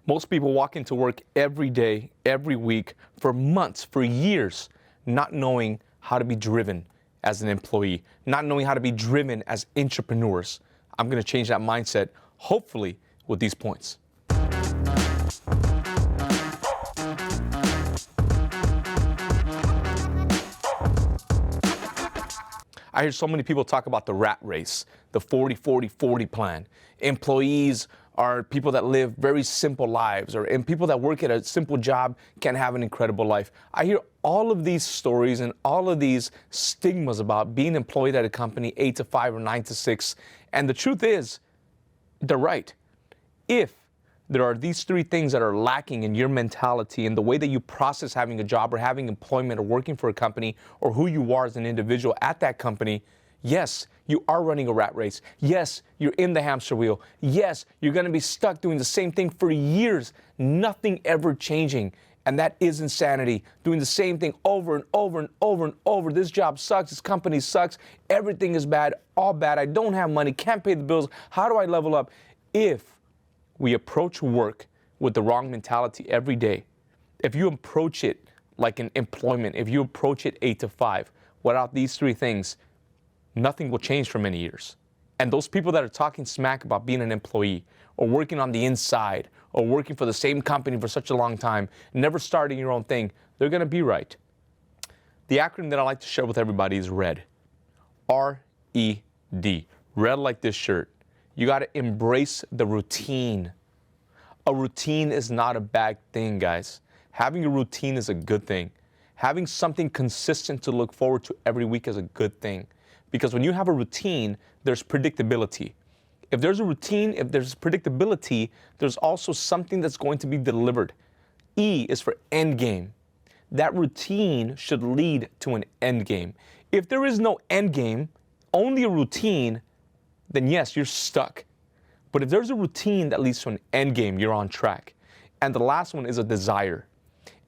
Most people walk into work every day, every week, for months, for years, not knowing how to be driven as an employee, not knowing how to be driven as intrapreneurs. I'm going to change that mindset, hopefully, with these points. I hear so many people talk about the rat race, the 40-40-40 plan. Employees are people that live very simple lives, and people that work at a simple job can have an incredible life. I hear all of these stories and all of these stigmas about being employed at a company 8 to 5 or 9 to 6. And the truth is, they're right. If there are these three things that are lacking in your mentality and the way that you process having a job or having employment or working for a company or who you are as an individual at that company, yes, you are running a rat race. Yes, you're in the hamster wheel. Yes, you're going to be stuck doing the same thing for years, nothing ever changing. And that is insanity, doing the same thing over and over and over and over. This job sucks. This company sucks. Everything is bad, all bad. I don't have money, can't pay the bills. How do I level up? If we approach work with the wrong mentality every day, if you approach it like an employment, if you approach it 8 to 5, without these three things, nothing will change for many years. And those people that are talking smack about being an employee or working on the inside or working for the same company for such a long time, never starting your own thing, they're going to be right. The acronym that I like to share with everybody is R.E.D. R-E-D. Red like this shirt. You got to embrace the routine. A routine is not a bad thing, guys. Having a routine is a good thing. Having something consistent to look forward to every week is a good thing. Because when you have a routine, there's predictability. If there's a routine, if there's predictability, there's also something that's going to be delivered. E is for end game. That routine should lead to an end game. If there is no end game, only a routine, then yes, you're stuck. But if there's a routine that leads to an end game, you're on track. And the last one is a desire.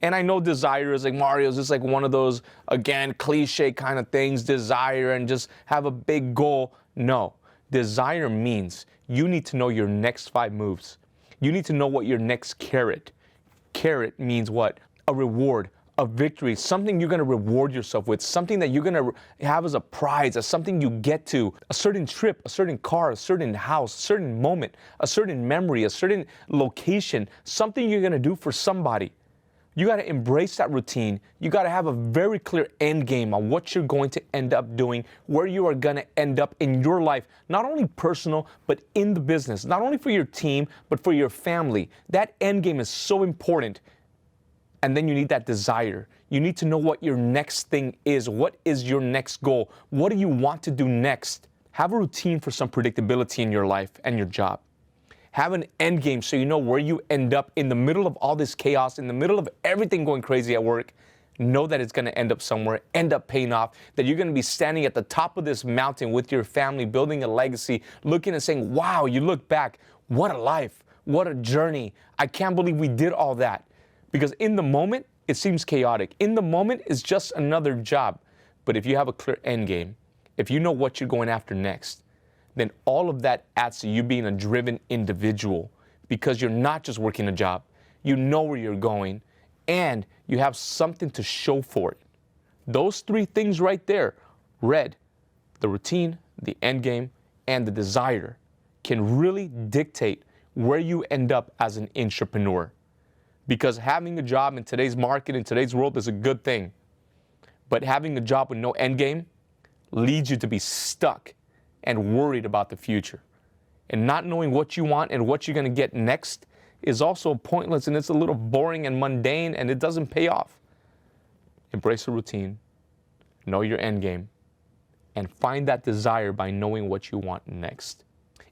And I know desire is like Mario's just like one of those, again, cliche kind of things, desire and just have a big goal. No, desire means you need to know your next 5 moves. You need to know what your next carrot. Carrot means what? A reward, a victory, something you're going to reward yourself with, something that you're going to have as a prize, as something you get to, a certain trip, a certain car, a certain house, a certain moment, a certain memory, a certain location, something you're going to do for somebody. You got to embrace that routine. You got to have a very clear end game on what you're going to end up doing, where you are going to end up in your life, not only personal, but in the business, not only for your team, but for your family. That end game is so important. And then you need that desire. You need to know what your next thing is. What is your next goal? What do you want to do next? Have a routine for some predictability in your life and your job. Have an end game so you know where you end up in the middle of all this chaos, in the middle of everything going crazy at work. Know that it's going to end up somewhere, end up paying off, that you're going to be standing at the top of this mountain with your family, building a legacy, looking and saying, wow, you look back, what a life, what a journey. I can't believe we did all that. Because in the moment, it seems chaotic. In the moment, it's just another job. But if you have a clear end game, if you know what you're going after next, then all of that adds to you being a driven individual, because you're not just working a job. You know where you're going, and you have something to show for it. Those three things right there, R.E.D., the routine, the end game, and the desire, can really dictate where you end up as an intrapreneur. Because having a job in today's market, in today's world, is a good thing. But having a job with no end game leads you to be stuck and worried about the future. And not knowing what you want and what you're going to get next is also pointless, and it's a little boring and mundane, and it doesn't pay off. Embrace a routine, know your end game, and find that desire by knowing what you want next.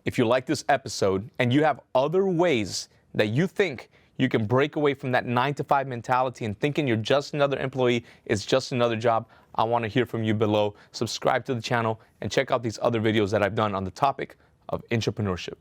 If you like this episode and you have other ways that you think you can break away from that 9 to 5 mentality and thinking you're just another employee, it's just another job, I want to hear from you below. Subscribe to the channel and check out these other videos that I've done on the topic of intrapreneurship.